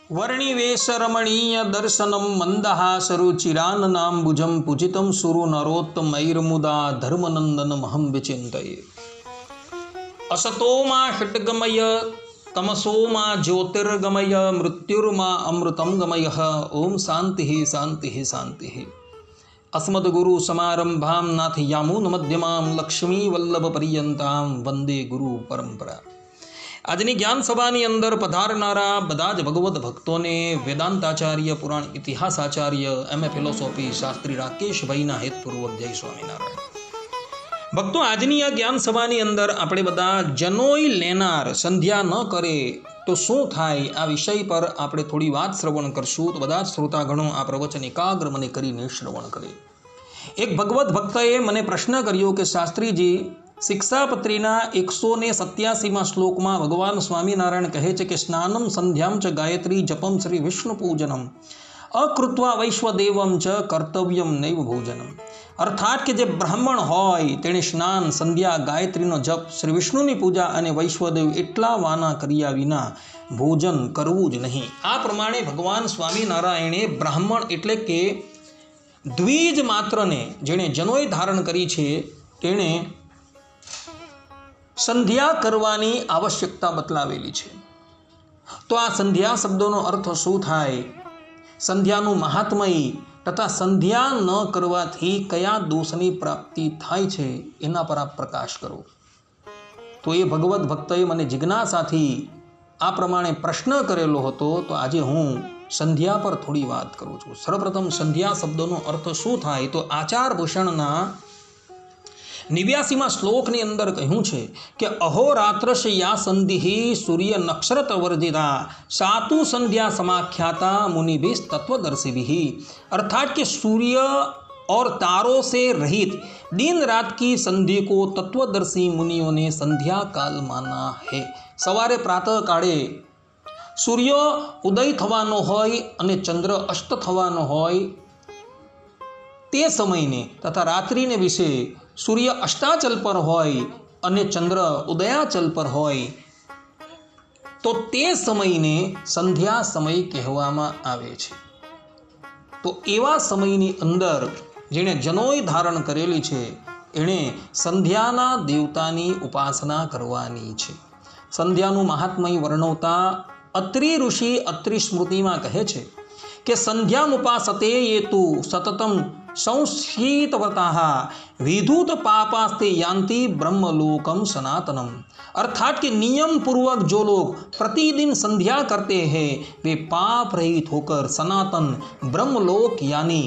वर्णिवेशरमणीय दर्शनम मंदहासरुचिराननाम्बुजं पूजितं सुरु नरोत्तमैर्मुदा धर्मनंदनमहं विचिन्तये। असतो मा षट्गमय तमसो मा ज्योतिर्गमय मृत्युर्मा अमृतं गमयः। ओम शांति शांति शांति। अस्मद्गुरु समारंभां नाथयामुन मध्यमां लक्ष्मी वल्लभ पर्यंतां वंदे गुरु परंपरा। આજની જ્ઞાન સભાની અંદર પધારનારા બધા જ ભગવત ભક્તોને વેદાંતાચાર્ય પુરાણ ઇતિહાસાચાર્ય એમએ ફિલોસોફી શાસ્ત્રી રાકેશભાઈના હેતપૂર્વક જય સ્વામિનારાયણ। ભક્તો, આજની આ જ્ઞાન સભાની અંદર આપણે બધા જનોઈ લેનાર સંધ્યા ન કરે તો શું થાય આ વિષય પર આપણે થોડી વાત શ્રવણ કરશું। તો બધા જ શ્રોતાગણો આ પ્રવચન એકાગ્ર મને કરીને શ્રવણ કરે। એક ભગવત ભક્તએ મને પ્રશ્ન કર્યો કે શાસ્ત્રીજી, શિક્ષાપત્રીના 187માં શ્લોકમાં ભગવાન સ્વામિનારાયણ કહે છે કે સ્નાનમ સંધ્યામ ચ ગાયત્રી જપમ શ્રી વિષ્ણુ પૂજનમ અકૃત્વા વૈશ્વદેવમ ચ કર્તવ્યમ નૈવ ભોજનમ। અર્થાત કે જે બ્રાહ્મણ હોય તેણે સ્નાન, સંધ્યા, ગાયત્રીનો જપ, શ્રી વિષ્ણુની પૂજા અને વૈશ્વદેવ એટલા વાના કર્યા વિના ભોજન કરવું જ નહીં। આ પ્રમાણે ભગવાન સ્વામિનારાયણે બ્રાહ્મણ એટલે કે દ્વિજ માત્રને જેણે જનોઈ ધારણ કરી છે તેણે સંધ્યા કરવાની આવશ્યકતા બતલાવેલી છે। તો આ સંધ્યા શબ્દોનો અર્થ શું થાય, સંધ્યાનું મહાત્મય તથા સંધ્યા ન કરવાથી કયા દોષની પ્રાપ્તિ થાય છે એના પર આપ પ્રકાશ કરો। તો એ ભગવત ભક્તએ મને જિજ્ઞાસાથી આ પ્રમાણે પ્રશ્ન કરેલો હતો। તો આજે હું સંધ્યા પર થોડી વાત કરું છું। સર્વપ્રથમ સંધ્યા શબ્દોનો અર્થ શું થાય તો આચાર ભૂષણના 89માં શ્લોકની અંદર કહ્યું છે કે અહોરાત્રસ્ય યા સંધિ સૂર્ય નક્ષત્ર વર્જિતા સાતુ સંધ્યા समाख्याता मुनिभिः तत्वदर्शिभिः। अर्थात कि सूर्य और तारों से रहित दिन रात की संधि को तत्वदर्शी मुनियों ने संध्या काल माना है। सवारे प्रातः काळे सूर्य उदय थवानो होय अने चंद्र अस्त थवानो होय ते समयने तथा रात्रिने विषे सूर्य अष्टाचल पर होय अने चंद्र उदयाचल पर होय तो ते समयने संध्या समय कहेवामां आवे छे। तो एवा समयनी अंदर जेणे जनोई धारण करेली छे एणे संध्याना देवतानी उपासना करवानी छे। संध्यानुं महात्म्य वर्णवता અત્રિ ઋષિ અત્રિ સ્મૃતિમાં કહે છે કે સંધ્યામુપાસતે ये तु सततम संस्कृतव्रताः विधूत पापास्ते यान्ति ब्रह्मलोकम सनातनम। अर्थात कि नियम पूर्वक जो लोग प्रतिदिन संध्या करते हैं वे पाप रहित होकर सनातन ब्रह्मलोक यानी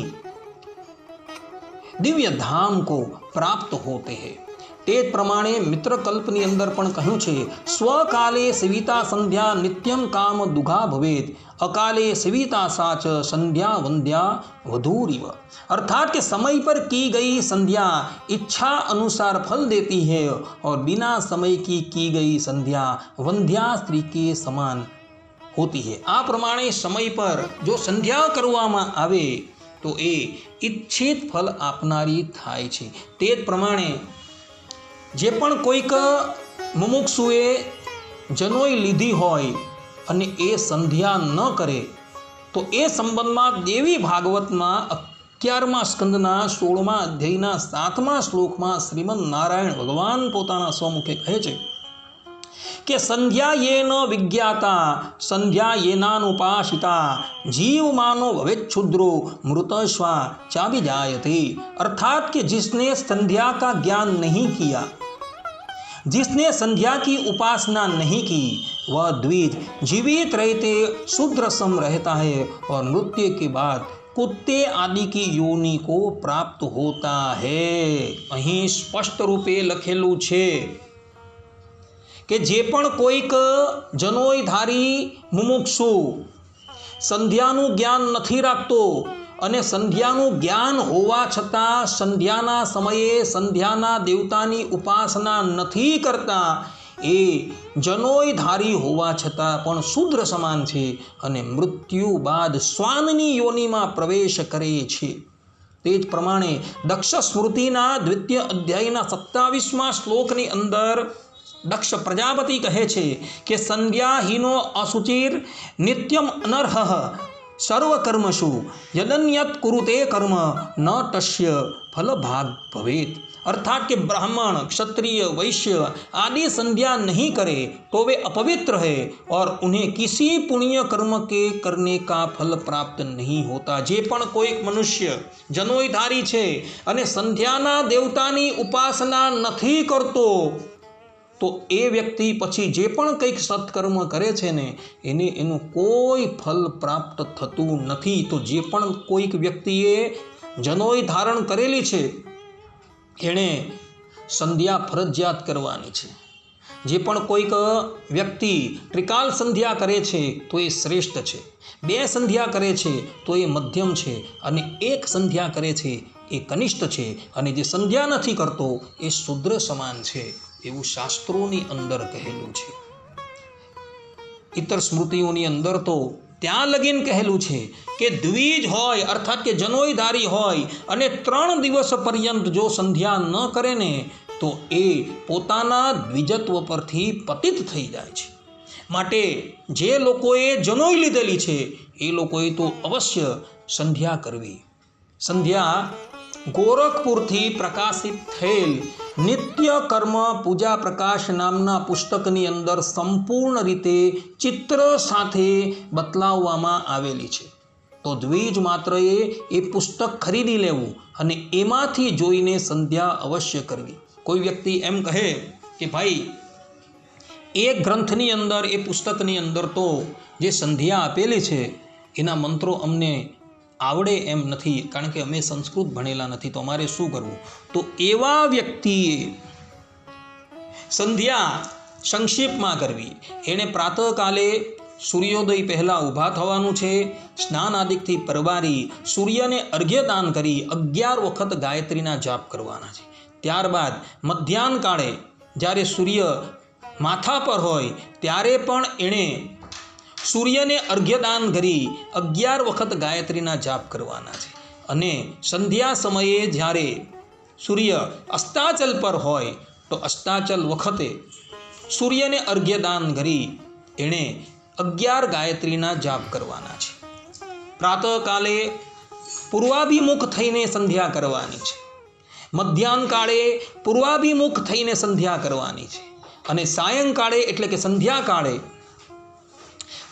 दिव्य धाम को प्राप्त होते हैं। તે જ પ્રમાણે મિત્રકલ્પની અંદર પણ કહ્યું છે સ્વકાલે સેવિતા સંધ્યા નિત્યમ કામ દુઘા ભવેત અકાલે સેવિતા સાચ संध्या वंध्या वधूरिव। अर्थात कि समय पर की गई संध्या इच्छा अनुसार फल देती है और बिना समय की गई संध्या वंध्या स्त्री के समान होती है। आ प्रमाणे समय पर जो संध्या करवामां आवे तो ए इच्छित फल आपनारी थाय छे। ते ज प्रमाणे जे पण कोईक मुमुक्षुए जनोई लीधी होय अने ए संध्या न करे तो ए संबंधमां देवी भागवतमां 11मा स्कंदना 16मा अध्यायना 7मा श्लोकमां श्रीमन नारायण भगवान पोताना स्वमुखे कहे छे कि संध्या ये न विज्ञाता संध्या ये नानुपासिता जीव मानो भवेत् क्षुद्रो मृतस्वा चाभिजायते। अर्थात कि जिसने संध्या का ज्ञान नहीं किया, जिसने संध्या की उपासना नहीं की, वह द्विज जीवित रहते शूद्र सम रहता है और मृत्यु के बाद कुत्ते आदि की योनि को प्राप्त होता है। અહીં સ્પષ્ટ રૂપે લખેલું છે કે જે પણ કોઈક જનોઈધારી મુમુક્ષુ સંધ્યાનું જ્ઞાન નથી રાખતો અને સંધ્યાનું જ્ઞાન હોવા છતાં સંધ્યાના સમયે સંધ્યાના દેવતાની ઉપાસના નથી કરતા એ જનોઈધારી હોવા છતાં પણ શૂદ્ર સમાન છે અને મૃત્યુ બાદ શ્વાનની યોનિમાં પ્રવેશ કરે છે। તે જ પ્રમાણે દક્ષ સ્મૃતિના 2ય અધ્યાયના 27મા શ્લોકની અંદર દક્ષ પ્રજાપતિ કહે છે કે સંધ્યાહીનો અશુચિર નિત્યમ અનર્હ સર્વકર્મસુ યદન્યત કુરુતે કર્મ ન તસ્ય ફલભાગ ભવેત। अर्थात कि ब्राह्मण क्षत्रिय वैश्य आदि संध्या नहीं करे तो वे अपवित्र है और उन्हें किसी पुण्य कर्म के करने का फल प्राप्त नहीं होता। जे पण कोई मनुष्य जनोईधारी छे अने संध्याना देवतानी उपासना नहीं करतो तो ए व्यक्ति पछी जे पण कंईक सत्कर्म करे छे ने एने एनु कोई फल प्राप्त थतुं नथी। तो जे पण कोईक व्यक्तिए जनोई धारण करेली छे एणे संध्या फरजियात करवानी छे। जे पण कोईक व्यक्ति त्रिकाल संध्या करे छे तो ये श्रेष्ठ छे, 2 संध्या करे छे तो ये मध्यम छे अने 1 संध्या करे छे ये कनिष्ठ छे अने जे संध्या नथी करतो ये शूद्र समान छे एवुं शास्त्रोनी अंदर कहेलुं छे। इतर स्मृतिओनी अंदर तो त्यां लगीन कहेलुं छे कि द्विज होय अर्थात के जनोईधारी होय अने 3 दिवस पर्यंत जो संध्या न करे ने तो ए पोताना द्विजत्व परथी पतित थई जाय छे। माटे जे लोकोए जनोई लीधेली छे ए लोकोए तो अवश्य संध्या करवी। संध्या गोरखपुरथी प्रकाशित थयेल नित्य कर्म पूजा प्रकाश नामना पुस्तकनी अंदर संपूर्ण रीते चित्र साथे बतलाववामां आवेली छे। तो द्विज मात्रए ए पुस्तक खरीदी लेवुं अने एमांथी जोईने संध्या अवश्य करवी। कोई व्यक्ति एम कहे कि भाई एक ग्रंथनी अंदर ए पुस्तकनी अंदर तो जे संध्या आपेली छे एना मंत्रो अमने आवड़े एम नथी कारण के अमे संस्कृत भणेला नथी तो अमारे शुं करवुं। तो एवा व्यक्तिए संध्या संक्षेपमां करवी। एणे प्रातःकाले सूर्योदय पहला ऊभा थवानुं छे, स्नान आदिकथी परवारी सूर्यने अर्घ्यदान करी 11 वखत गायत्रीना जाप करवाना छे। त्यारबाद मध्याह्न काळे ज्यारे सूर्य माथा पर होय त्यारे पण एणे सूर्य ने अर्घ्यदान करी 11 वखत गायत्रीना जाप करवाना छे। अने संध्या समये ज्यारे सूर्य अस्ताचल पर होय तो अस्ताचल वखते सूर्य ने अर्घ्यदान करी एणे 11 गायत्रीना जाप करवाना छे। प्रातःकाले पूर्वाभिमुख थईने संध्या करवानी छे, मध्याह्न काळे पूर्वाभिमुख थईने संध्या करवानी छे अने सायंकाळे एटले के संध्या काळे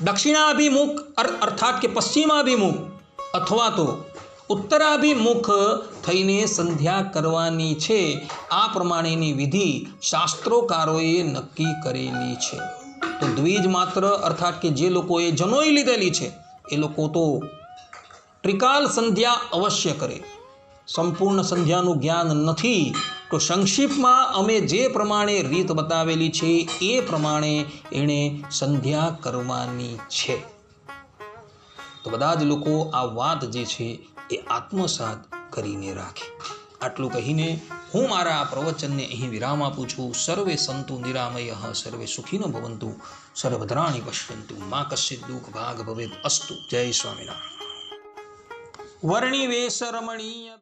दक्षिणाभिमुख अर्थात के पश्चिमाभिमुख अथवा तो उत्तराभिमुख थईने संध्या करवानी छे। आ प्रमाणेनी विधि शास्त्रोकारोए नक्की करेली छे। तो द्विज मात्र अर्थात के जे लोकोए जनोई लीधेली छे ए लोको तो त्रिकाल संध्या अवश्य करे। संपूर्ण संध्यानुं ज्ञान नथी तो संक्षिप्तमां अमे जे प्रमाणे रीत बतावेली छे ए प्रमाणे एणे संध्या करवानी छे। तो बधा ज लोको आ वात जे छे ए आत्मसात करीने राखे। आटલું કહીને હું મારા આ પ્રવચનને અહીં વિરામ આપું છું। સર્વે સંતુ નિરામયઃ સર્વે સુખીનો ભવन्तु સર્વભદ્રાણિ પશ્યन्तु મા કશ્ચિत् દુઃખ ભાગ ભવેत् અસ્તુ। જય સ્વામિનારાયણ। વર્ણિવેશ રમણીય